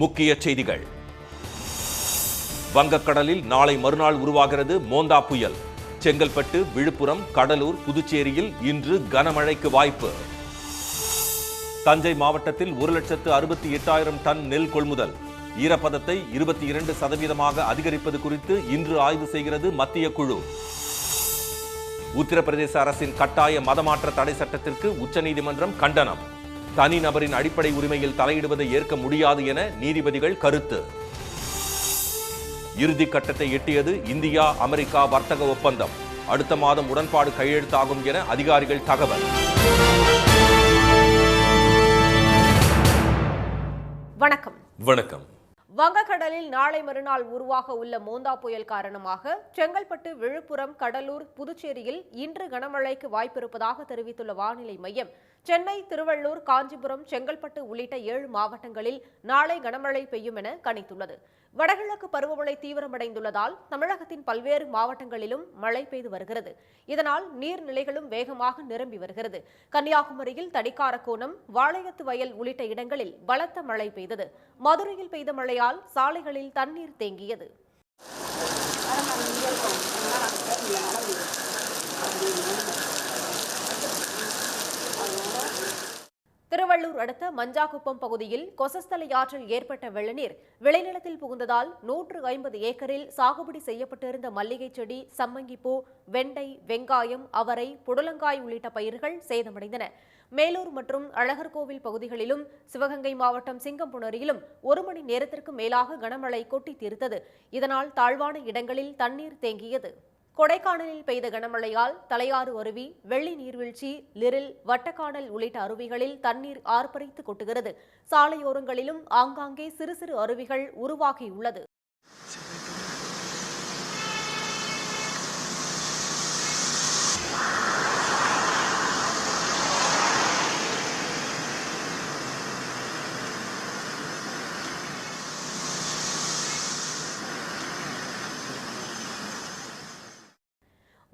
முக்கிய செய்திகள். வங்கக்கடலில் நாளை மறுநாள் உருவாகிறது மோந்தா புயல். செங்கல்பட்டு, விழுப்புரம், கடலூர், புதுச்சேரியில் இன்று கனமழைக்கு வாய்ப்பு. தஞ்சை மாவட்டத்தில் 1,68,000 டன் நெல் கொள்முதல். ஈரப்பதத்தை 22% அதிகரிப்பது குறித்து இன்று ஆய்வு செய்கிறது மத்திய குழு. உத்தரப்பிரதேச அரசின் கட்டாய மதமாற்ற தடை சட்டத்திற்கு உச்சநீதிமன்றம் கண்டனம். தனிநபரின் அடிப்படை உரிமையில் தலையிடுவதை ஏற்க முடியாது என நீதிபதிகள் கருத்து. இறுதிக் கட்டத்தை எட்டியது இந்தியா அமெரிக்கா வர்த்தக ஒப்பந்தம். அடுத்த மாதம் உடன்பாடு கையெழுத்தாகும் என அதிகாரிகள் தகவல். வணக்கம். வணக்கம். வங்கக்கடலில் நாளை மறுநாள் உருவாக உள்ள மோந்தா புயல் காரணமாக செங்கல்பட்டு, விழுப்புரம், கடலூர், புதுச்சேரியில் இன்று கனமழைக்கு வாய்ப்பிருப்பதாக தெரிவித்துள்ள வானிலை மையம், சென்னை, திருவள்ளூர், காஞ்சிபுரம், செங்கல்பட்டு உள்ளிட்ட 7 மாவட்டங்களில் நாளை கனமழை பெய்யும் என கணித்துள்ளது. வடகிழக்கு பருவமழை தீவிரமடைந்துள்ளதால் தமிழகத்தின் பல்வேறு மாவட்டங்களிலும் மழை பெய்து வருகிறது. இதனால் நீர்நிலைகளும் வேகமாக நிரம்பி வருகிறது. கன்னியாகுமரியில் தடிக்காரக்கோணம், வாளையத்து வயல் உள்ளிட்ட இடங்களில் பலத்த மழை பெய்தது. மதுரையில் பெய்த மழையால் சாலைகளில் தண்ணீர் தேங்கியது. திருவள்ளூர் அடுத்த மஞ்சாகுப்பம் பகுதியில் கொசஸ்தலை ஆற்றில் ஏற்பட்ட வெள்ளநீர் விளைநிலத்தில் புகுந்ததால் 150 ஏக்கரில் சாகுபடி செய்யப்பட்டிருந்த மல்லிகை செடி, சம்மங்கிப்பூ, வெண்டை, வெங்காயம், அவரை, புடலங்காய் உள்ளிட்ட பயிர்கள் சேதமடைந்தன. மேலூர் மற்றும் அழகர்கோவில் பகுதிகளிலும் சிவகங்கை மாவட்டம் சிங்கம்புணரியிலும் 1 மணி நேரத்திற்கு மேலாக கனமழை கொட்டி தீர்த்தது. இதனால் தாழ்வான இடங்களில் தண்ணீர் தேங்கியது. கொடைக்கானலில் பெய்த கனமழையால் தலையாறு அருவி, வெள்ளி நீர்வீழ்ச்சி, லிரில், வட்டக்கானல் உள்ளிட்ட அருவிகளில் தண்ணீர் ஆர்ப்பரித்து கொட்டுகிறது. சாலையோரங்களிலும் ஆங்காங்கே சிறு சிறு அருவிகள் உருவாகியுள்ளது.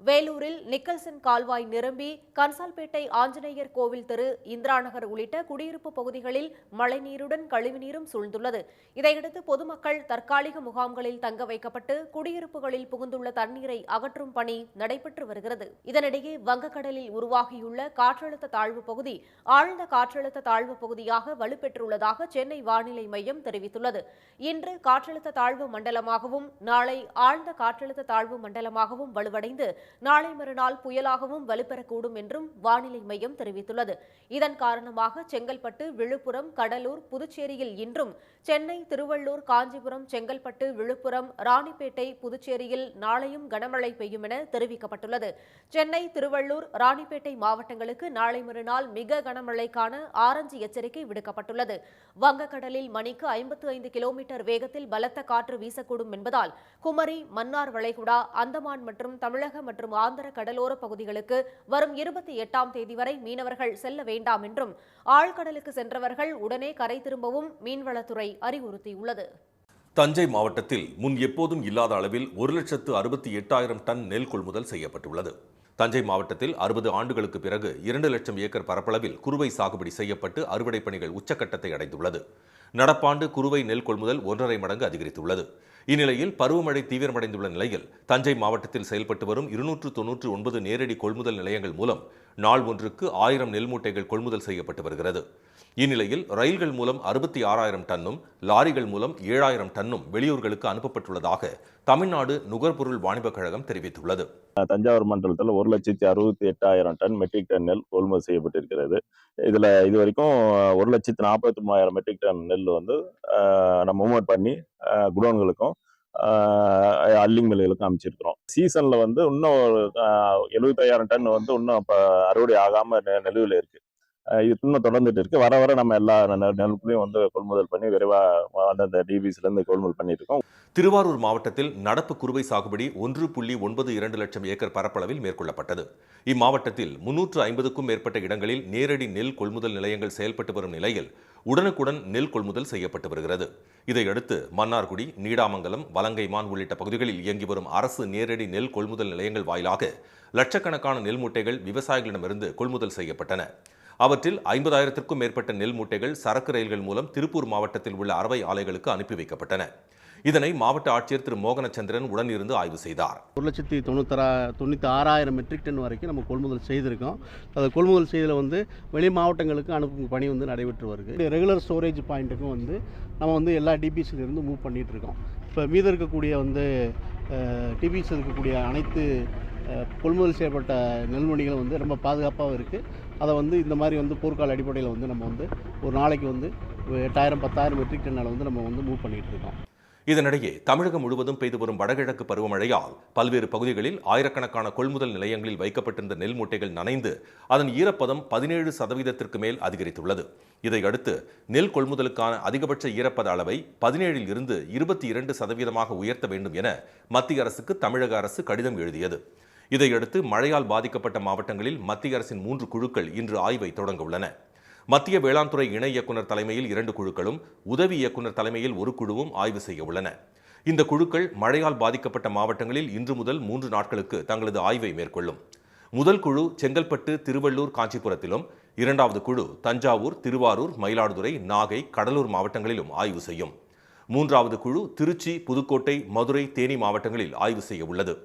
வேலூரில் நிக்கல்சன் கால்வாய் நிரம்பி கன்சால்பேட்டை ஆஞ்சநேயர் கோவில் தெரு, இந்திராநகர் உள்ளிட்ட குடியிருப்பு பகுதிகளில் மழைநீருடன் கழிவுநீரும் சூழ்ந்துள்ளது. இதையடுத்து பொதுமக்கள் தற்காலிக முகாம்களில் தங்க வைக்கப்பட்டு குடியிருப்புகளில் புகுந்துள்ள தண்ணீரை அகற்றும் பணி நடைபெற்று வருகிறது. இதனிடையே வங்கக்கடலில் உருவாகியுள்ள காற்றழுத்த தாழ்வு பகுதி ஆழ்ந்த காற்றழுத்த தாழ்வு பகுதியாக வலுப்பெற்றுள்ளதாக சென்னை வானிலை மையம் தெரிவித்துள்ளது. இன்று காற்றழுத்த தாழ்வு மண்டலமாகவும் நாளை ஆழ்ந்த காற்றழுத்த தாழ்வு மண்டலமாகவும் வலுவடைந்து நாளை மறுநாள் புயலாகவும் வலுப்பெறக்கூடும் என்றும் வானிலை மையம் தெரிவித்துள்ளது. இதன் காரணமாக செங்கல்பட்டு, விழுப்புரம், கடலூர், புதுச்சேரியில் இன்றும், சென்னை, திருவள்ளூர், காஞ்சிபுரம், செங்கல்பட்டு, விழுப்புரம், ராணிப்பேட்டை, புதுச்சேரியில் நாளையும் கனமழை பெய்யும் என தெரிவிக்கப்பட்டுள்ளது. சென்னை, திருவள்ளூர், ராணிப்பேட்டை மாவட்டங்களுக்கு நாளை மறுநாள் மிக கனமழைக்கான ஆரஞ்சு எச்சரிக்கை விடுக்கப்பட்டுள்ளது. வங்கக்கடலில் மணிக்கு 55 கிலோமீட்டர் வேகத்தில் பலத்த காற்று வீசக்கூடும் என்பதால் குமரி, மன்னார் வளைகுடா, அந்தமான் மற்றும் தமிழக மற்றும் ஆந்திர கடலோர பகுதிகளுக்கு வரும் 28ஆம் தேதி வரை மீனவர்கள் செல்ல வேண்டாம் என்றும் ஆழ்கடலுக்கு சென்றவர்கள் உடனே கரை திரும்பவும் மீன்வளத்துறை அறிவுறுத்தியுள்ளது. தஞ்சை மாவட்டத்தில் முன் எப்போதும் இல்லாத அளவில் 1,68,000 டன் நெல் கொள்முதல் செய்யப்பட்டுள்ளது. தஞ்சை மாவட்டத்தில் 60 ஆண்டுகளுக்கு பிறகு 2 லட்சம் ஏக்கர் பரப்பளவில் குறுவை சாகுபடி செய்யப்பட்டு அறுவடை பணிகள் உச்சக்கட்டத்தை அடைந்துள்ளது. நடப்பாண்டு குறுவை நெல் கொள்முதல் 1.5 மடங்கு அதிகரித்துள்ளது. இந்நிலையில் பருவமழை தீவிரமடைந்துள்ள நிலையில் தஞ்சை மாவட்டத்தில் செயல்பட்டு வரும் 299 நேரடி கொள்முதல் நிலையங்கள் மூலம் நாள் ஒன்றுக்கு 1000 நெல் மூட்டைகள் கொள்முதல் செய்யப்பட்டு வருகிறது. இந்நிலையில் ரயில்கள் மூலம் 66,000 டன்னும், லாரிகள் மூலம் 7,000 டன்னும் வெளியூர்களுக்கு அனுப்பப்பட்டுள்ளதாக தமிழ்நாடு நுகர்பொருள் வாணிபக் கழகம் தெரிவித்துள்ளது. தஞ்சாவூர் மண்டலத்தில் 1,68,000 டன் மெட்ரிக் டன் நெல் கொள்முதல் செய்யப்பட்டிருக்கிறது. இதுல இதுவரைக்கும் 1,43,000 மெட்ரிக் டன் நெல் நம்ம மூவ்மெண்ட் பண்ணி குடோன்களுக்கும் அல்லிங் மில்லுகளுக்கும் அமைச்சிருக்கிறோம். சீசன்ல இன்னும் 75,000 டன் இன்னும் அறுவடை ஆகாம நிலுவையில் இருக்கு. இது இன்னும் தொடர்ந்துட்டு இருக்கு. வர வர நம்ம எல்லா நெல்களையும் கொள்முதல் பண்ணி விரைவாக அந்தந்த டிபிஸ்ல இருந்து கொள்முதல் பண்ணிட்டு இருக்கோம். திருவாரூர் மாவட்டத்தில் நடப்பு குறுவை சாகுபடி 1.92 லட்சம் ஏக்கர் பரப்பளவில் மேற்கொள்ளப்பட்டது. இம்மாவட்டத்தில் 350க்கும் மேற்பட்ட இடங்களில் நேரடி நெல் கொள்முதல் நிலையங்கள் செயல்பட்டு வரும் நிலையில் உடனுக்குடன் நெல் கொள்முதல் செய்யப்பட்டு வருகிறது. இதையடுத்து மன்னார்குடி, நீடாமங்கலம், வலங்கைமான் உள்ளிட்ட பகுதிகளில் இயங்கி வரும் அரசு நேரடி நெல் கொள்முதல் நிலையங்கள் வாயிலாக லட்சக்கணக்கான நெல் மூட்டைகள் விவசாயிகளிடமிருந்து கொள்முதல் செய்யப்பட்டன. அவற்றில் 50,000க்கும் மேற்பட்ட நெல் மூட்டைகள் சரக்கு ரயில்கள் மூலம் திருப்பூர் மாவட்டத்தில் உள்ள அரவை ஆலைகளுக்கு அனுப்பி வைக்கப்பட்டன. இதனை மாவட்ட ஆட்சியர் திரு மோகனச்சந்திரன் உடன் இருந்து ஆய்வு செய்தார். 1,96,000 மெட்ரிக் டன் வரைக்கும் நம்ம கொள்முதல் செய்திருக்கோம். அதை கொள்முதல் செய்ததில் வெளி மாவட்டங்களுக்கு அனுப்பும் பணி நடைபெற்று வருது. ரெகுலர் ஸ்டோரேஜ் பாயிண்ட்டுக்கும் நம்ம எல்லா டிபிசிலிருந்து மூவ் பண்ணிகிட்டு இருக்கோம். இப்போ மீது இருக்கக்கூடிய டிபிசி இருக்கக்கூடிய அனைத்து கொள்முதல் செய்யப்பட்ட நெல்மணிகளும் ரொம்ப பாதுகாப்பாகவும் இருக்குது. அதை இந்த மாதிரி போர்க்கால அடிப்படையில் நம்ம ஒரு நாளைக்கு 8,000 10,000 மெட்ரிக் டன்னால் நம்ம மூவ் பண்ணிகிட்டு இருக்கோம். இதனிடையே தமிழகம் முழுவதும் பெய்து வரும் வடகிழக்கு பருவமழையால் பல்வேறு பகுதிகளில் ஆயிரக்கணக்கான கொள்முதல் நிலையங்களில் வைக்கப்பட்டிருந்த நெல் மூட்டைகள் நனைந்து அதன் ஈரப்பதம் 17% மேல் அதிகரித்துள்ளது. இதையடுத்து நெல் கொள்முதலுக்கான அதிகபட்ச ஈரப்பத அளவை 17 இருந்து 22% உயர்த்த வேண்டும் என மத்திய அரசுக்கு தமிழக அரசு கடிதம் எழுதியது. இதையடுத்து மழையால் பாதிக்கப்பட்ட மாவட்டங்களில் மத்திய அரசின் 3 குழுக்கள் இன்று ஆய்வை தொடங்க உள்ளன. மத்திய வேளாண் துறை இணை இயக்குநர் தலைமையில் 2 குழுக்களும் உதவி இயக்குநர் தலைமையில் 1 குழுவும் ஆய்வு செய்ய உள்ளன. இந்த குழுக்கள் மழையால் பாதிக்கப்பட்ட மாவட்டங்களில் இன்று முதல் 3 நாட்களுக்கு தங்களது ஆய்வை மேற்கொள்ளும். முதல் குழு செங்கல்பட்டு, திருவள்ளூர், காஞ்சிபுரத்திலும், 2வது குழு தஞ்சாவூர், திருவாரூர், மயிலாடுதுறை, நாகை, கடலூர் மாவட்டங்களிலும் ஆய்வு செய்யும். 3வது குழு திருச்சி, புதுக்கோட்டை, மதுரை, தேனி மாவட்டங்களில் ஆய்வு செய்ய உள்ளது.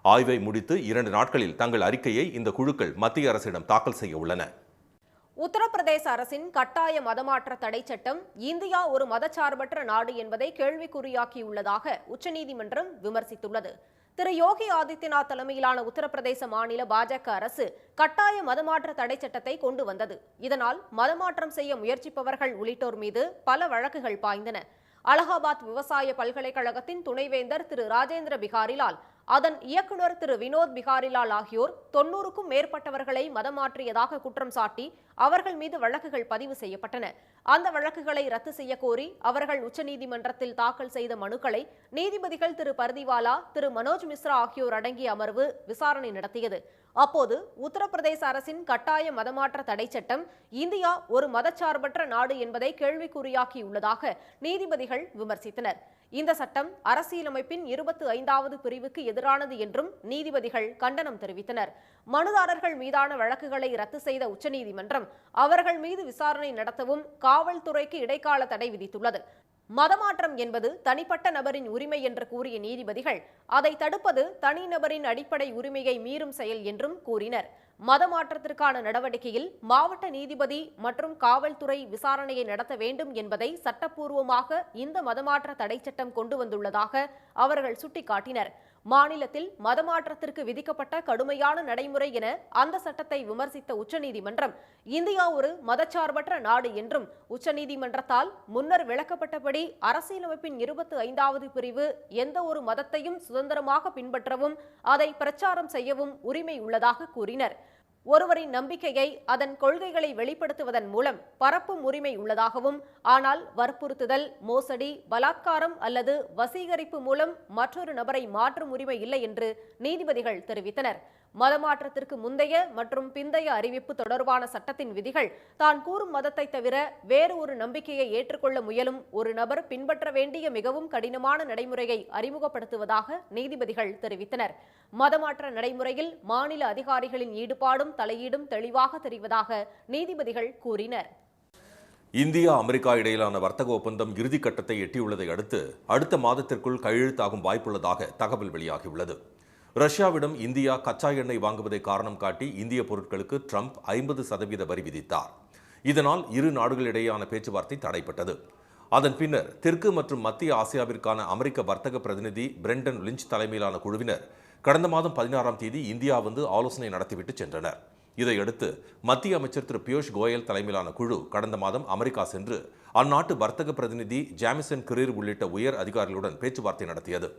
ஆய்வை முடித்து 2 நாட்களில் தங்கள் அறிக்கையை இந்த குழுக்கள் மத்திய அரசிடம் தாக்கல் செய்ய உள்ளன. உத்தரப்பிரதேச அரசின் கட்டாய மதமாற்ற தடை சட்டம் இந்தியா ஒரு மதச்சார்பற்ற நாடு என்பதை கேள்விக்குறியாக்கியுள்ளதாக உச்சநீதிமன்றம் விமர்சித்துள்ளது. திரு யோகி ஆதித்யநாத் தலைமையிலான உத்தரப்பிரதேச மாநில பாஜக அரசு கட்டாய மதமாற்ற தடை சட்டத்தை கொண்டு வந்தது. இதனால் மதமாற்றம் செய்ய முயற்சிப்பவர்கள் உள்ளிட்டோர் மீது பல வழக்குகள் பாய்ந்தன. அலகாபாத் விவசாய பல்கலைக்கழகத்தின் துணைவேந்தர் திரு ராஜேந்திர பிகாரிலால், அதன் இயக்குநர் திரு வினோத் பிகாரிலால் ஆகியோர் 90க்கும் மேற்பட்டவர்களை மதமாற்றியதாக குற்றம் சாட்டி அவர்கள் மீது வழக்குகள் பதிவு செய்யப்பட்டன. அந்த வழக்குகளை ரத்து செய்ய கோரி அவர்கள் உச்சநீதிமன்றத்தில் தாக்கல் செய்த மனுக்களை நீதிபதிகள் திரு பர்திவாலா, திரு மனோஜ் மிஸ்ரா ஆகியோர் அடங்கிய அமர்வு விசாரணை நடத்தியது. அப்போது உத்தரப்பிரதேச அரசின் கட்டாய மதமாற்ற தடை சட்டம் இந்தியா ஒரு மதச்சார்பற்ற நாடு என்பதை கேள்விக்குறியாக்கியுள்ளதாக நீதிபதிகள் விமர்சித்தனர். இந்த சட்டம் அரசியலமைப்பின் 25வது பிரிவுக்கு எதிரானது என்றும் நீதிபதிகள் கண்டனம் தெரிவித்தனர். மனுதாரர்கள் மீதான வழக்குகளை ரத்து செய்த உச்சநீதிமன்றம் அவர்கள் மீது விசாரணை நடத்தவும் காவல்துறைக்கு இடைக்கால தடை விதித்துள்ளது. மதமாற்றம் என்பது தனிப்பட்ட நபரின் உரிமை என்று கூறிய நீதிபதிகள் அதை தடுப்பது தனிநபரின் அடிப்படை உரிமையை மீறும் செயல் என்றும் கூறினர். மதமாற்றத்திற்கான நடவடிக்கையில் மாவட்ட நீதிபதி மற்றும் காவல்துறை விசாரணையை நடத்த வேண்டும் என்பதை சட்டப்பூர்வமாக இந்த மதமாற்ற தடை சட்டம் கொண்டு வந்துள்ளதாக அவர்கள் சுட்டிக்காட்டினர். மாநிலத்தில் மதமாற்றத்திற்கு விதிக்கப்பட்ட கடுமையான நடைமுறை என அந்த சட்டத்தை விமர்சித்த உச்சநீதிமன்றம் இந்தியா ஒரு மதச்சார்பற்ற நாடு என்றும் உச்சநீதிமன்றத்தால் முன்னர் விளக்கப்பட்டபடி அரசியலமைப்பின் 25வது பிரிவு எந்த ஒரு மதத்தையும் சுதந்திரமாக பின்பற்றவும் அதை பிரச்சாரம் செய்யவும் உரிமை உள்ளதாக கூறினர். ஒருவரின் நம்பிக்கையை அதன் கொள்கைகளை வெளிப்படுத்துவதன் மூலம் பரப்பும் உரிமை உள்ளதாகவும், ஆனால் வற்புறுத்துதல், மோசடி, பலாத்காரம் அல்லது வசீகரிப்பு மூலம் மற்றொரு நபரை மாற்றும் உரிமை இல்லை என்று நீதிபதிகள் தெரிவித்தனர். மதமாற்றத்திற்கு முந்தைய மற்றும் பிந்தைய அறிவிப்பு தொடர்பான சட்டத்தின் விதிகள் தான் கூறும் மதத்தை தவிர வேறு ஒரு நம்பிக்கையை ஏற்றுக்கொள்ள முயலும் ஒரு நபர் பின்பற்ற வேண்டிய மிகவும் கடினமான நடைமுறையை அறிமுகப்படுத்துவதாக நீதிபதிகள் தெரிவித்தனர். மதமாற்ற நடைமுறையில் மாநில அதிகாரிகளின் ஈடுபாடும் தலையீடும் தெளிவாக தெரிவதாக நீதிபதிகள் கூறினர். இந்தியா, அமெரிக்கா இடையிலான வர்த்தக ஒப்பந்தம் இறுதிக்கட்டத்தை எட்டியுள்ளதை அடுத்து அடுத்த மாதத்திற்குள் கையெழுத்தாகும் வாய்ப்புள்ளதாக தகவல் வெளியாகியுள்ளது. ரஷ்யாவிடம் இந்தியா கச்சா எண்ணெய் வாங்குவதை காரணம் காட்டி இந்திய பொருட்களுக்கு ட்ரம்ப் 50% வரி விதித்தார். இதனால் இரு நாடுகளிடையேயான பேச்சுவார்த்தை தடைப்பட்டது. அதன் பின்னர் தெற்கு மற்றும் மத்திய ஆசியாவிற்கான அமெரிக்க வர்த்தக பிரதிநிதி பிரெண்டன் லிஞ்ச் தலைமையிலான குழுவினர் கடந்த மாதம் 16ஆம் தேதி இந்தியா வந்து ஆலோசனை நடத்திவிட்டு சென்றனர். இதையடுத்து மத்திய அமைச்சர் திரு பியூஷ் கோயல் தலைமையிலான குழு கடந்த மாதம் அமெரிக்கா சென்று அந்நாட்டு வர்த்தக பிரதிநிதி ஜாமிசன் கிரீர் உள்ளிட்ட உயர் அதிகாரிகளுடன் பேச்சுவார்த்தை நடத்தியது.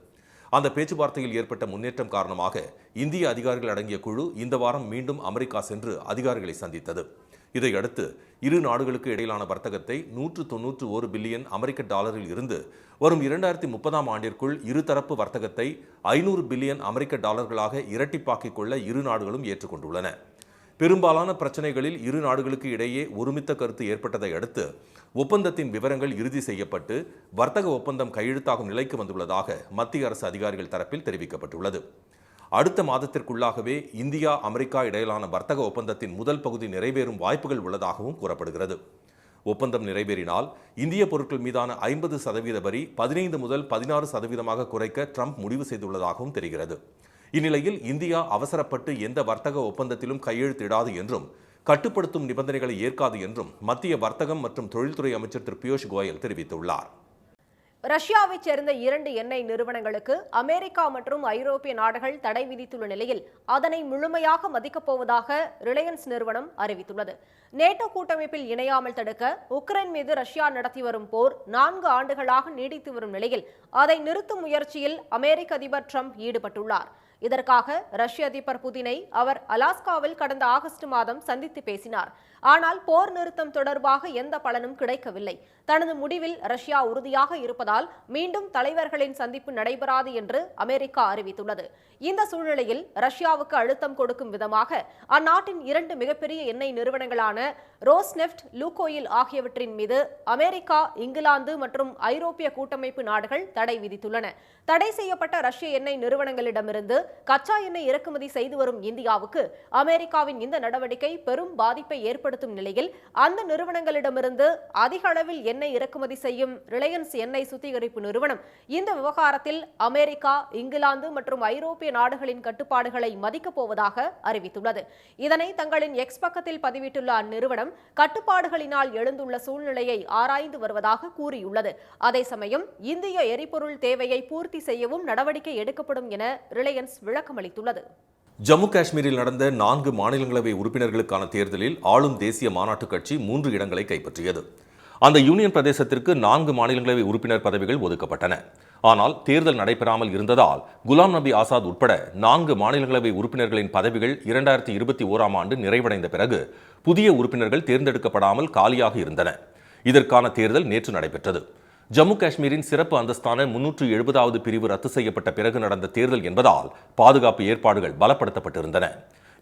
அந்த பேச்சுவார்த்தையில் ஏற்பட்ட முன்னேற்றம் காரணமாக இந்திய அதிகாரிகள் அடங்கிய குழு இந்த வாரம் மீண்டும் அமெரிக்கா சென்று அதிகாரிகளை சந்தித்தது. இதையடுத்து இரு நாடுகளுக்கு இடையிலான வர்த்தகத்தை 191 பில்லியன் அமெரிக்க டாலரில் இருந்து வரும் 2030ஆம் ஆண்டிற்குள் இருதரப்பு வர்த்தகத்தை 500 பில்லியன் அமெரிக்க டாலர்களாக இரட்டிப்பாக்கிக் கொள்ள இரு நாடுகளும் ஏற்றுக்கொண்டுள்ளன. பெரும்பாலான பிரச்சனைகளில் இரு நாடுகளுக்கு இடையே ஒருமித்த கருத்து ஏற்பட்டதை அடுத்து ஒப்பந்தத்தின் விவரங்கள் இறுதி செய்யப்பட்டு வர்த்தக ஒப்பந்தம் கையெழுத்தாகும் நிலைக்கு வந்துள்ளதாக மத்திய அரசு அதிகாரிகள் தரப்பில் தெரிவிக்கப்பட்டுள்ளது. அடுத்த மாதத்திற்குள்ளாகவே இந்தியா அமெரிக்கா இடையிலான வர்த்தக ஒப்பந்தத்தின் முதல் பகுதி நிறைவேறும் வாய்ப்புகள் உள்ளதாகவும் கூறப்படுகிறது. ஒப்பந்தம் நிறைவேறினால் இந்திய பொருட்கள் மீதான 50% வரி 15 முதல் 16% குறைக்க ட்ரம்ப் முடிவு செய்துள்ளதாகவும் தெரிகிறது. இந்நிலையில் இந்தியா அவசரப்பட்டு எந்த வர்த்தக ஒப்பந்தத்திலும் கையெழுத்திடாது என்றும் கட்டுப்படுத்தும் நிபந்தனைகளை ஏற்காது என்றும் மத்திய வர்த்தகம் மற்றும் தொழில்துறை அமைச்சர் திரு பியூஷ் கோயல் தெரிவித்துள்ளார். ரஷ்யாவைச் சேர்ந்த 2 எண்ணெய் நிறுவனங்களுக்கு அமெரிக்கா மற்றும் ஐரோப்பிய நாடுகள் தடை விதித்துள்ள நிலையில் அதனை முழுமையாக மதிக்கப் போவதாக ரிலையன்ஸ் நிறுவனம் அறிவித்துள்ளது. நேட்டோ கூட்டமைப்பில் இணையாமல் தடுக்க உக்ரைன் மீது ரஷ்யா நடத்தி வரும் போர் 4 ஆண்டுகளாக நீடித்து வரும் நிலையில் அதை நிறுத்தும் முயற்சியில் அமெரிக்க அதிபர் ட்ரம்ப் ஈடுபட்டுள்ளார். இதற்காக ரஷ்ய அதிபர் புதினை அவர் அலாஸ்காவில் கடந்த ஆகஸ்ட் மாதம் சந்தித்து பேசினார். ஆனால் போர் நிறுத்தம் தொடர்பாக எந்த பலனும் கிடைக்கவில்லை. தனது முடிவில் ரஷ்யா உறுதியாக இருப்பதால் மீண்டும் தலைவர்களின் சந்திப்பு நடைபெறாது என்று அமெரிக்கா அறிவித்துள்ளது. இந்த சூழ்நிலையில் ரஷ்யாவுக்கு அழுத்தம் கொடுக்கும் விதமாக அந்நாட்டின் 2 மிகப்பெரிய எண்ணெய் நிறுவனங்களான ரோஸ்நெஃப்ட், லூகோயில் ஆகியவற்றின் மீது அமெரிக்கா, இங்கிலாந்து மற்றும் ஐரோப்பிய கூட்டமைப்பு நாடுகள் தடை விதித்துள்ளன. தடை செய்யப்பட்ட ரஷ்ய எண்ணெய் நிறுவனங்களிடமிருந்து கச்சா எண்ணெய் இறக்குமதி செய்து வரும் இந்தியாவுக்கு அமெரிக்காவின் இந்த நடவடிக்கை பெரும் பாதிப்பை ஏற்படுத்தும் நிலையில் அந்த நிறுவனங்களிடமிருந்து அதிக அளவில் எண்ணெய் இறக்குமதி செய்யும் ரிலையன்ஸ் எண்ணெய் சுத்திகரிப்பு நிறுவனம் இந்த விவகாரத்தில் அமெரிக்கா, இங்கிலாந்து மற்றும் ஐரோப்பிய நாடுகளின் கட்டுப்பாடுகளை மதிக்கப் போவதாக அறிவித்துள்ளது. இதனை தங்களின் எக்ஸ் பக்கத்தில் பதிவிட்டுள்ள அந்நிறுவனம் கட்டுப்பாடுகளினால் எழுந்துள்ள சூழ்நிலையை ஆராய்ந்து வருவதாக கூறியுள்ளது. அதே சமயம் இந்திய எரிபொருள் தேவையை பூர்த்தி செய்யவும் நடவடிக்கை எடுக்கப்படும் என ரிலையன்ஸ் விளக்கமளித்துள்ளது. ஜம்மு காஷ்மீரில் நடந்த 4 மாநிலங்களவை உறுப்பினர்களுக்கான தேர்தலில் ஆளும் தேசிய மாநாட்டு கட்சி 3 இடங்களை கைப்பற்றியது. அந்த யூனியன் பிரதேசத்திற்கு 4 மாநிலங்களவை உறுப்பினர் பதவிகள் ஒதுக்கப்பட்டன. ஆனால் தேர்தல் நடைபெறாமல் இருந்ததால் குலாம் நபி ஆசாத் உட்பட 4 மாநிலங்களவை உறுப்பினர்களின் பதவிகள் 2021ஆம் ஆண்டு நிறைவடைந்த பிறகு புதிய உறுப்பினர்கள் தேர்ந்தெடுக்கப்படாமல் காலியாக இருந்தன. இதற்கான தேர்தல் நேற்று நடைபெற்றது. ஜம்மு காஷ்மீரின் சிறப்பு அந்தஸ்தான 370வது பிரிவு ரத்து செய்யப்பட்ட பிறகு நடந்த தேர்தல் என்பதால் பாதுகாப்பு ஏற்பாடுகள் பலப்படுத்தப்பட்டிருந்தன.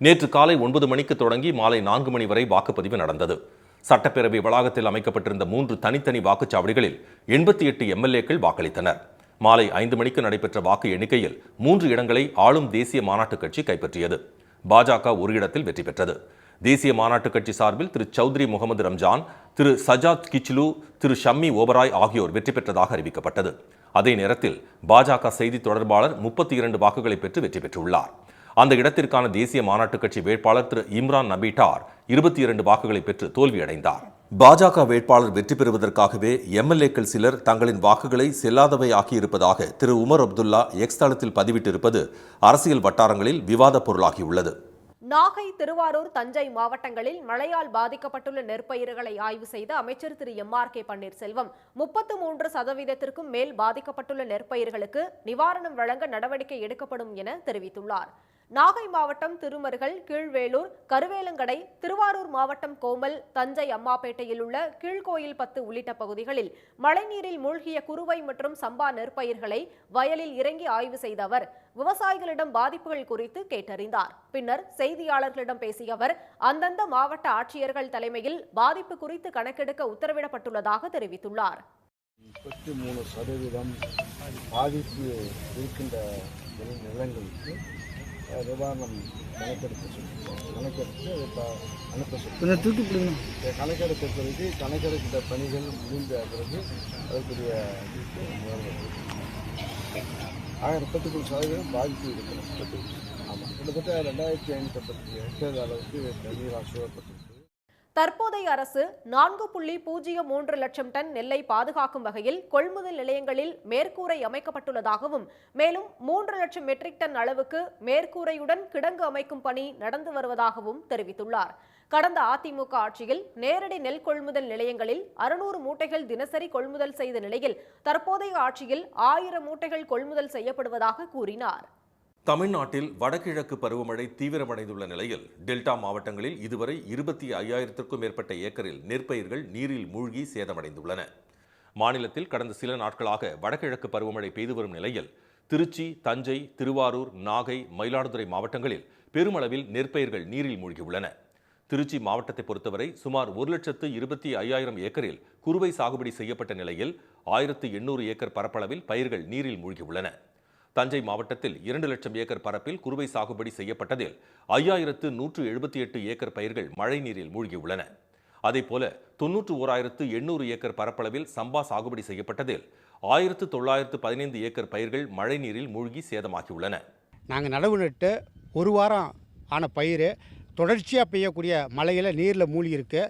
நேற்று காலை 9 மணிக்கு தொடங்கி மாலை 4 மணி வரை வாக்குப்பதிவு நடந்தது. சட்டப்பேரவை வளாகத்தில் அமைக்கப்பட்டிருந்த 3 தனித்தனி வாக்குச்சாவடிகளில் 88 எம்எல்ஏக்கள் வாக்களித்தனர். மாலை 5 மணிக்கு நடைபெற்ற வாக்கு எண்ணிக்கையில் 3 இடங்களை ஆளும் தேசிய மாநாட்டு கட்சி கைப்பற்றியது. பாஜக ஒரு இடத்தில் வெற்றி பெற்றது. தேசிய மாநாட்டு கட்சி சார்பில் திரு சௌத்ரி முகமது ரம்ஜான், திரு சஜாத் கிச்லு, திரு ஷம்மி ஓபராய் ஆகியோர் வெற்றி பெற்றதாக அறிவிக்கப்பட்டது. அதே நேரத்தில் பாஜக செய்தி தொடர்பாளர் 32 வாக்குகளை பெற்று வெற்றி பெற்றுள்ளார். அந்த இடத்திற்கான தேசிய மாநாட்டு கட்சி வேட்பாளர் திரு இம்ரான் நபீட்டார் 22 வாக்குகளை பெற்று தோல்வியடைந்தார். பாஜக வேட்பாளர் வெற்றி பெறுவதற்காகவே எம்எல்ஏக்கள் சிலர் தங்களின் வாக்குகளை செல்லாதவை ஆக்கியிருப்பதாக திரு உமர் அப்துல்லா எக்ஸ் தளத்தில் பதிவிட்டிருப்பது அரசியல் வட்டாரங்களில் விவாத பொருளாகியுள்ளது. நாகை, திருவாரூர், தஞ்சை மாவட்டங்களில் மழையால் பாதிக்கப்பட்டுள்ள நெற்பயிர்களை ஆய்வு செய்த அமைச்சர் திரு எம்.ஆர்.கே. பன்னீர்செல்வம் 33% மேல் பாதிக்கப்பட்டுள்ள நெற்பயிர்களுக்கு நிவாரணம் வழங்க நடவடிக்கை எடுக்கப்படும் என தெரிவித்துள்ளார். நாகை மாவட்டம் திருமருகல், கீழ்வேளூர், கருவேலங்கடை, திருவாரூர் மாவட்டம் கோமல், தஞ்சை அம்மாப்பேட்டையில் உள்ள கீழ்கோயில் 10 உள்ளிட்ட பகுதிகளில் மழைநீரில் மூழ்கிய குறுவை மற்றும் சம்பா நெற்பயிர்களை வயலில் இறங்கி ஆய்வு செய்த அவர் விவசாயிகளிடம் பாதிப்புகள் குறித்து கேட்டறிந்தார். பின்னர் செய்தியாளர்களிடம் பேசிய அவர் அந்தந்த மாவட்ட ஆட்சியர்கள் தலைமையில் பாதிப்பு குறித்து கணக்கெடுக்க உத்தரவிடப்பட்டுள்ளதாக தெரிவித்துள்ளார். 33% பாதிப்பு இருக்கின்ற நிலங்களுக்கு நிவாரணம் கணக்கெடுத்து கணக்கெடுப்பதற்கு கணக்கெடுக்கிற பணிகள் முடிந்த பிறகு அதற்குரிய 33% பாதிப்பு இருக்கிறது. ஆமாம், கிட்டத்தட்ட 2550 ஹெக்டேர் அளவுக்கு தண்ணீர் சூழப்பட்டிருக்கு. தற்போதைய அரசு 4.03 லட்சம் டன் நெல்லை பாதுகாக்கும் வகையில் கொள்முதல் நிலையங்களில் மேற்கூரை அமைக்கப்பட்டுள்ளதாகவும் மேலும் 3 லட்சம் மெட்ரிக் டன் அளவுக்கு மேற்கூரையுடன் கிடங்கு அமைக்கும் பணி நடந்து வருவதாகவும் தெரிவித்துள்ளார். கடந்த அதிமுக ஆட்சியில் நேரடி நெல் கொள்முதல் நிலையங்களில் 600 மூட்டைகள் தினசரி கொள்முதல் செய்த நிலையில் தற்போதைய ஆட்சியில் 1000 மூட்டைகள் கொள்முதல் செய்யப்படுவதாக கூறினார். தமிழ்நாட்டில் வடகிழக்கு பருவமழை தீவிரமடைந்துள்ள நிலையில் டெல்டா மாவட்டங்களில் இதுவரை 25,000க்கும் மேற்பட்ட ஏக்கரில் நெற்பயிர்கள் நீரில் மூழ்கி சேதமடைந்துள்ளன. மாநிலத்தில் கடந்த சில நாட்களாக வடகிழக்கு பருவமழை பெய்து வரும் நிலையில் திருச்சி, தஞ்சை, திருவாரூர், நாகை, மயிலாடுதுறை மாவட்டங்களில் பெருமளவில் நெற்பயிர்கள் நீரில் மூழ்கியுள்ளன. திருச்சி மாவட்டத்தை பொறுத்தவரை சுமார் 1,25,000 ஏக்கரில் குறுவை சாகுபடி செய்யப்பட்ட நிலையில் 1,800 ஏக்கர் பரப்பளவில் பயிர்கள் நீரில் மூழ்கியுள்ளன. தஞ்சை மாவட்டத்தில் 2 லட்சம் ஏக்கர் பரப்பில் குறுவை சாகுபடி செய்யப்பட்டதில் 5178 ஏக்கர் பயிர்கள் மழைநீரில் மூழ்கியுள்ளன. அதேபோல 91,800 ஏக்கர் பரப்பளவில் சம்பா சாகுபடி செய்யப்பட்டதில் 1915 ஏக்கர் பயிர்கள் மழைநீரில் மூழ்கி சேதமாகியுள்ளன. நாங்கள் நடவு நட்டு ஒரு வாரம் ஆன பயிர் தொடர்ச்சியாக பெய்யக்கூடிய மழையில் நீரில் மூழ்கி இருக்கு.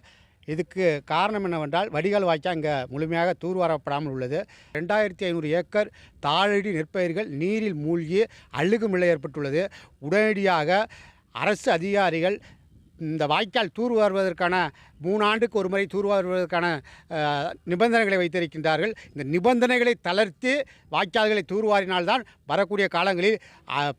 இதுக்கு காரணம் என்னவென்றால் வடிகால் வாய்க்கால் இங்கே முழுமையாக தூர்வாரப்படாமல் உள்ளது. 2500 ஏக்கர் தாழடி நெற்பயிர்கள் நீரில் மூழ்கி அழுகும் நிலை ஏற்பட்டுள்ளது. உடனடியாக அரசு அதிகாரிகள் இந்த வாய்க்கால் தூர்வாருவதற்கான 3 ஆண்டுக்கு ஒரு முறை தூர்வாருவதற்கான நிபந்தனைகளை வைத்திருக்கின்றார்கள். இந்த நிபந்தனைகளை தளர்த்தி வாய்க்கால்களை தூர்வாரினால்தான் வரக்கூடிய காலங்களில்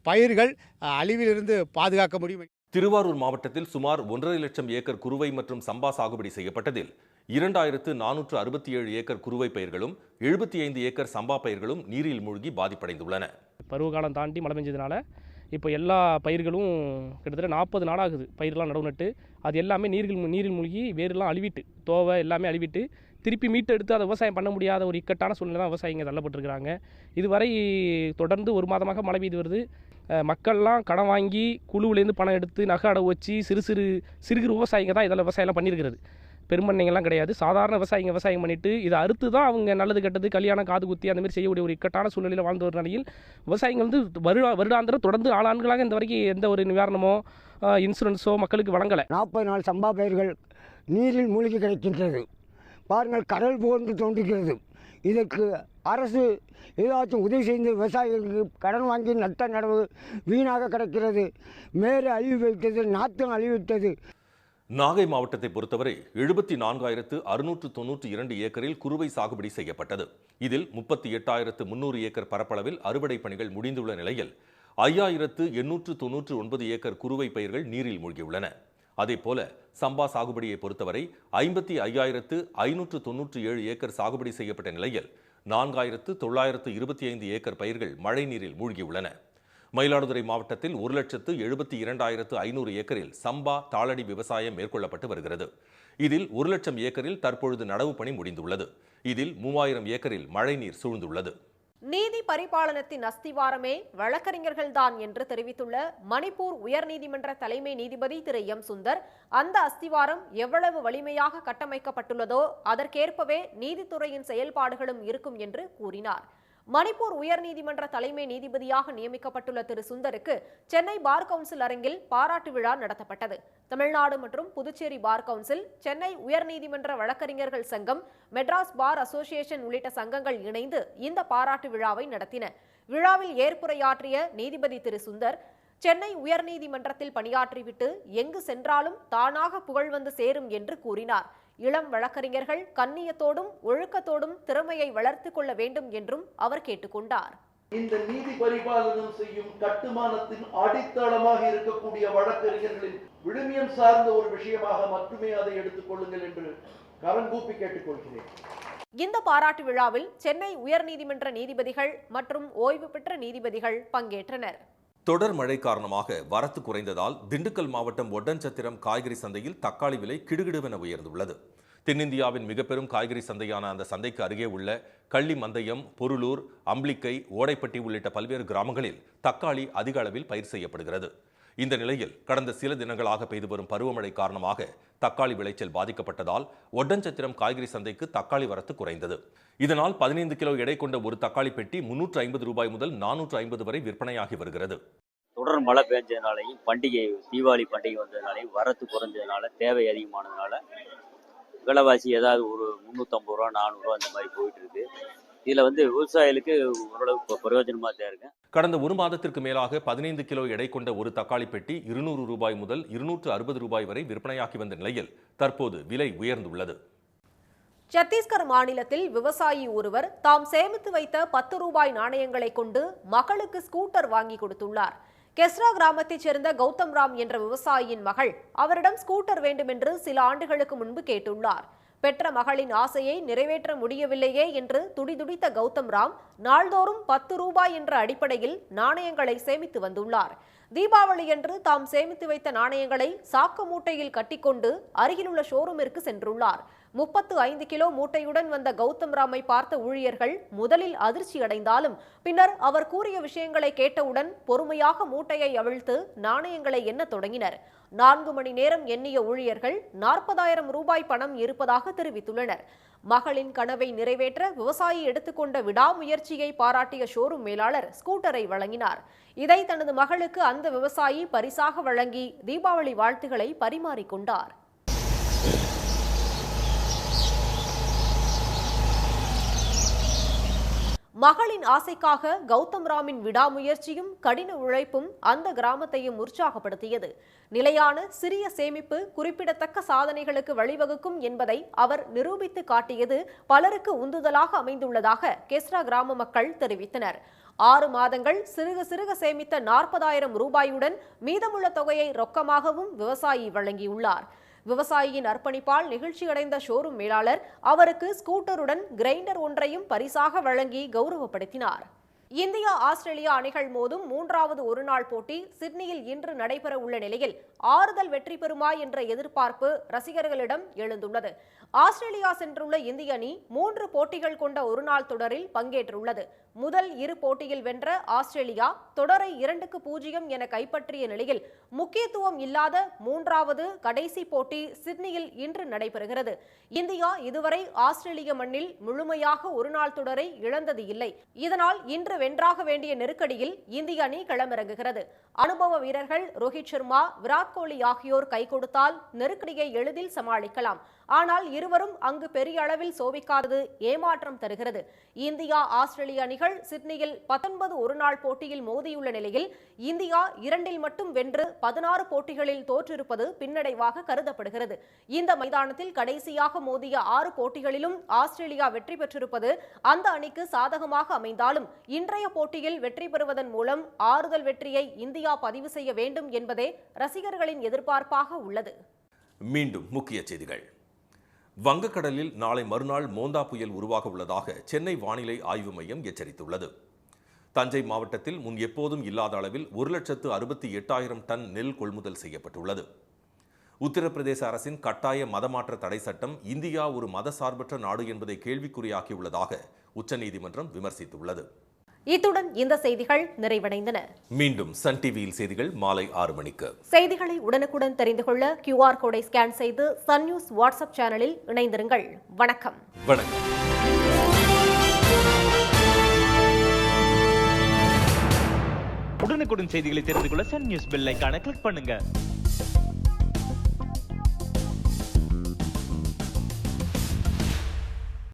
பயிர்கள் அழிவிலிருந்து பாதுகாக்க முடியும். திருவாரூர் மாவட்டத்தில் சுமார் 1.5 லட்சம் ஏக்கர் குறுவை மற்றும் சம்பா சாகுபடி செய்யப்பட்டதில் 2467 ஏக்கர் குறுவை பயிர்களும் 75 ஏக்கர் சம்பா பயிர்களும் நீரில் மூழ்கி பாதிப்படைந்துள்ளன. பருவகாலம் தாண்டி மழை பெஞ்சதுனால இப்போ எல்லா பயிர்களும் கிட்டத்தட்ட 40 நாளாகுது பயிரெலாம் நடவு நட்டு. அது எல்லாமே நீரில் மூழ்கி வேரெல்லாம் அழிவிட்டு தோவை எல்லாமே அழிவிட்டு திருப்பி மீட்டெடுத்து அதை விவசாயம் பண்ண முடியாத ஒரு இக்கட்டான சூழ்நிலை தான் விவசாயிங்க தள்ளப்பட்டிருக்கிறாங்க. இதுவரை தொடர்ந்து ஒரு மாதமாக மழை பெய்து வருது. மக்கள்லாம் கடன் வாங்கி குழுவிலேருந்து பணம் எடுத்து நகை அடவு வச்சு சிறு விவசாயிங்க தான் இதெல்லாம் விவசாயம்லாம் பண்ணியிருக்கிறது. பெருமண்ணைங்கள்லாம் கிடையாது. சாதாரண விவசாயம் பண்ணிட்டு இதை அறுத்து தான் அவங்க நல்லது கெட்டது கல்யாணம் காது குத்தி அந்த மாதிரி செய்யக்கூடிய ஒரு இக்கட்டான சூழ்நிலையில் வாழ்ந்து வர நிலையில் விவசாயிகள் வந்து வருடாந்திரம் தொடர்ந்து ஆளாண்டுகளாக இந்த வரைக்கும் எந்த ஒரு நிவாரணமோ இன்சூரன்ஸோ மக்களுக்கு வழங்கலை. 40 நாள் சம்பா பயிர்கள் நீரில் மூழ்கி கிடைக்கின்றது. பாருங்கள், கடல் போன்று தோன்றுகிறது. இதற்கு அரசு ஏதாச்சும் உதவி செய்து விவசாயிகளுக்கு கடன் வாங்கி நட்ட நடவு வீணாக கிடக்கிறது. மேலே அழிவிட்டது, நாற்றும் அழிவிட்டது. நாகை மாவட்டத்தை பொறுத்தவரை 74,692 ஏக்கரில் குறுவை சாகுபடி செய்யப்பட்டது. இதில் 38,300 ஏக்கர் பரப்பளவில் அறுவடை பணிகள் முடிந்துள்ள நிலையில் 5,899 ஏக்கர் குறுவை பயிர்கள் நீரில் மூழ்கியுள்ளன. அதேபோல சம்பா சாகுபடியை பொறுத்தவரை 55,597 ஏக்கர் சாகுபடி செய்யப்பட்ட நிலையில் 4,925 ஏக்கர் பயிர்கள் மழை நீரில் மூழ்கியுள்ளன. மயிலாடுதுறை மாவட்டத்தில் 1,72,500 ஏக்கரில் சம்பா தாளடி விவசாயம் மேற்கொள்ளப்பட்டு வருகிறது. இதில் 1 லட்சம் ஏக்கரில் தற்பொழுது நடவு பணி முடிந்துள்ளது. இதில் 3000 ஏக்கரில் மழைநீர் சூழ்ந்துள்ளது. நீதி பரிபாலனத்தின் அஸ்திவாரமே வழக்கறிஞர்கள்தான் என்று தெரிவித்துள்ள மணிப்பூர் உயர்நீதிமன்ற தலைமை நீதிபதி திரு எம் சுந்தர், அந்த அஸ்திவாரம் எவ்வளவு வலிமையாக கட்டமைக்கப்பட்டுள்ளதோ அதற்கேற்பவே நீதித்துறையின் செயல்பாடுகளும் இருக்கும் என்று கூறினார். மணிப்பூர் உயர்நீதிமன்ற தலைமை நீதிபதியாக நியமிக்கப்பட்டுள்ள திரு சுந்தருக்கு சென்னை பார் கவுன்சில் அரங்கில் பாராட்டு விழா நடத்தப்பட்டது. தமிழ்நாடு மற்றும் புதுச்சேரி பார் கவுன்சில், சென்னை உயர்நீதிமன்ற வழக்கறிஞர்கள் சங்கம், மெட்ராஸ் பார் அசோசியேஷன் உள்ளிட்ட சங்கங்கள் இணைந்து இந்த பாராட்டு விழாவை நடத்தின. விழாவில் ஏற்புரையாற்றிய நீதிபதி திரு சுந்தர், சென்னை உயர்நீதிமன்றத்தில் பணியாற்றிவிட்டு எங்கு சென்றாலும் தானாக புகழ் வந்து சேரும் என்று கூறினார். இளம் வழக்கறிஞர்கள் கண்ணியத்தோடும் ஒழுக்கத்தோடும் திறமையை வளர்த்துக் கொள்ள வேண்டும் என்றும் அவர் கேட்டுக்கொண்டார். இந்த நீதி பரிபாலனம் செய்யும் கட்டுமானத்தின் அடித்தளமாக இருக்கக்கூடிய வழக்கறிஞர்களின் விழுமியம் சார்ந்த ஒரு விஷயமாக மட்டுமே அதை எடுத்துக் கொள்ளுங்கள் என்று கரங்கூப்பி கேட்டுக்கொள்கிறேன். இந்த பாராட்டு விழாவில் சென்னை உயர்நீதிமன்ற நீதிபதிகள் மற்றும் ஓய்வு பெற்ற நீதிபதிகள் பங்கேற்றனர். தொடர் மழை காரணமாக வரத்து குறைந்ததால் திண்டுக்கல் மாவட்டம் ஒட்டன்சத்திரம் காய்கறி சந்தையில் தக்காளி விலை கிடுகிடுவென உயர்ந்துள்ளது. தென்னிந்தியாவின் மிக பெரும் காய்கறி சந்தையான அந்த சந்தைக்கு அருகே உள்ள கள்ளி மந்தயம், பொருளூர், அம்பிளிக்கை, ஓடைப்பட்டி உள்ளிட்ட பல்வேறு கிராமங்களில் தக்காளி அதிக அளவில் பயிர் செய்யப்படுகிறது. இந்த நிலையில் கடந்த சில தினங்களாக பெய்து வரும் பருவமழை காரணமாக தக்காளி விளைச்சல் பாதிக்கப்பட்டதால் ஒட்டன்சத்திரம் காய்கறி சந்தைக்கு தக்காளி வரத்து குறைந்தது. இதனால் 15 கிலோ எடை கொண்ட ஒரு தக்காளி பெட்டி 350 ரூபாய் முதல் 450 வரை விற்பனையாகி வருகிறது. தொடர் மழை பெஞ்சதுனாலையும் தீபாவளி பண்டிகை வந்ததுனாலையும் வரத்து குறைஞ்சதுனால தேவை அதிகமானதுனால விலைவாசி ஏதாவது ஒரு 350 ரூபா 400 ரூபா அந்த மாதிரி போயிட்டு இருக்கு. இதில் விவசாயிகளுக்கு ஓரளவுக்கு பிரயோஜனமாக தான் இருக்கு. கடந்த ஒரு மாதத்திற்கு மேலாக 15 கிலோ எடை கொண்ட ஒரு தக்காளி பெட்டி 200 ரூபாய் முதல் 260 ரூபாய் வரை விற்பனையாகி வந்த நிலையில் தற்போது விலை உயர்ந்துள்ளது. சத்தீஸ்கர் மாநிலத்தில் விவசாயி ஒருவர் தாம் சேமித்து வைத்த 10 ரூபாய் நாணயங்களை கொண்டு மகளுக்கு ஸ்கூட்டர் வாங்கி கொடுத்துள்ளார். கெஸ்ரா கிராமத்தைச் சேர்ந்த கௌதம் ராம் என்ற விவசாயியின் மகள் அவரிடம் ஸ்கூட்டர் வேண்டுமென்று சில ஆண்டுகளுக்கு முன்பு கேட்டுள்ளார். பெற்ற மகளின் ஆசையை நிறைவேற்ற முடியவில்லையே என்று துடிதுடித்த கௌதம் ராம் நாள்தோறும் 10 ரூபாய் என்ற அடிப்படையில் நாணயங்களை சேமித்து வந்துள்ளார். தீபாவளியன்று தாம் சேமித்து வைத்த நாணயங்களை சாக்கு மூட்டையில் கட்டிக்கொண்டு அருகிலுள்ள ஷோரூமிற்கு சென்றுள்ளார். 35 கிலோ மூட்டையுடன் வந்த கௌதம் ராமை பார்த்த ஊழியர்கள் முதலில் அதிர்ச்சி அடைந்தாலும் பின்னர் அவர் கூறிய விஷயங்களை கேட்டவுடன் பொறுமையாக மூட்டையை அவிழ்த்து நாணயங்களை எண்ணத் தொடங்கினர். 4 மணி நேரம் எண்ணிய ஊழியர்கள் 40,000 ரூபாய் பணம் இருப்பதாக தெரிவித்துள்ளனர். மகளின் கனவை நிறைவேற்ற விவசாயி எடுத்துக்கொண்ட விடாமுயற்சியை பாராட்டிய ஷோரூம் மேலாளர் ஸ்கூட்டரை வழங்கினார். இதை தனது மகளுக்கு அந்த விவசாயி பரிசாக வழங்கி தீபாவளி வாழ்த்துக்களை பரிமாறிக்கொண்டார். மகளின் ஆசைக்காக கௌதம் ராமின் விடாமுயற்சியும் கடின உழைப்பும் அந்த கிராமத்தையும் உற்சாகப்படுத்தியது. நிலையான சிறிய சேமிப்பு குறிப்பிடத்தக்க சாதனைகளுக்கு வழிவகுக்கும் என்பதை அவர் நிரூபித்து காட்டியது பலருக்கு உந்துதலாக அமைந்துள்ளதாக கெஸ்ரா கிராம மக்கள் தெரிவித்தனர். 6 மாதங்கள் சிறுக சிறுக சேமித்த 40,000 ரூபாயுடன் மீதமுள்ள தொகையை ரொக்கமாகவும் விவசாயி வழங்கியுள்ளார். விவசாயியின் அர்ப்பணிப்பால் நிகழ்ச்சியடைந்த ஷோரூம் மேலாளர் அவருக்கு ஸ்கூட்டருடன் கிரைண்டர் ஒன்றையும் பரிசாக வழங்கி கௌரவப்படுத்தினார். இந்தியா ஆஸ்திரேலியா அணிகள் மோதும் 3வது ஒருநாள் போட்டி சிட்னியில் இன்று நடைபெற உள்ள நிலையில் ஆறுதல் வெற்றி பெறுமா என்ற எதிர்பார்ப்பு ரசிகர்களிடம் எழுந்துள்ளது. ஆஸ்திரேலியா சென்றுள்ள இந்திய அணி 3 போட்டிகள் கொண்ட ஒருநாள் தொடரில் பங்கேற்றுள்ளது. முதல் 2 போட்டியில் வென்ற ஆஸ்திரேலியா தொடரை 2-0 என கைப்பற்றிய நிலையில் முக்கியத்துவம் இல்லாத 3வது கடைசி போட்டி சிட்னியில் இன்று நடைபெறுகிறது. இந்தியா இதுவரை ஆஸ்திரேலிய மண்ணில் முழுமையாக ஒருநாள் தொடரை இழந்தது இல்லை. இதனால் இன்று வென்றாக வேண்டிய நெருக்கடியில் இந்திய அணி களமிறங்குகிறது. அனுபவ வீரர்கள் ரோஹித் சர்மா, விராட் கோலி ஆகியோர் கை கொடுத்தால் நெருக்கடியை எளிதில் சமாளிக்கலாம். ஆனால் இருவரும் அங்கு பெரிய அளவில் சோபிக்காதது ஏமாற்றம் தருகிறது. இந்தியா ஆஸ்திரேலிய அணிகள் சிட்னியில் 19 ஒருநாள் போட்டியில் மோதியுள்ள நிலையில் இந்தியா 2இல் மட்டும் வென்று 16 போட்டிகளில் தோற்றிருப்பது பின்னடைவாக கருதப்படுகிறது. இந்த மைதானத்தில் கடைசியாக மோதிய 6 போட்டிகளிலும் ஆஸ்திரேலியா வெற்றி பெற்றிருப்பது அந்த அணிக்கு சாதகமாக அமைந்தாலும் இன்றைய போட்டியில் வெற்றி பெறுவதன் மூலம் ஆறுதல் வெற்றியை இந்தியா பதிவு செய்ய வேண்டும் என்பதே ரசிகர்களின் எதிர்பார்ப்பாக உள்ளது. மீண்டும் முக்கிய செய்திகள். வங்கக்கடலில் நாளை மறுநாள் மோந்தா புயல் உருவாக உள்ளதாக சென்னை வானிலை ஆய்வு மையம் எச்சரித்துள்ளது. தஞ்சை மாவட்டத்தில் முன் எப்போதும் இல்லாத அளவில் 1,68,000 டன் நெல் கொள்முதல் செய்யப்பட்டுள்ளது. உத்தரப்பிரதேச அரசின் கட்டாய மதமாற்ற தடை சட்டம் இந்தியா ஒரு மதசார்பற்ற நாடு என்பதை கேள்விக்குறியாக்கியுள்ளதாக உச்சநீதிமன்றம் விமர்சித்துள்ளது. இத்துடன் இந்த செய்திகள் நிறைவடைந்தன. மீண்டும் சன் டிவியில் செய்திகள் மாலை 6 மணிக்கு. செய்திகளை உடனுக்குடன் தெரிந்து கொள்ள QR கோடை ஸ்கேன் செய்து சன் நியூஸ் வாட்ஸ்அப் சேனலில் இணைந்திருங்கள். வணக்கம். வணக்கம். உடனுக்குடன் செய்திகளை தெரிந்து கொள்ள சன் நியூஸ் பெல் ஐகானை கிளிக் பண்ணுங்க.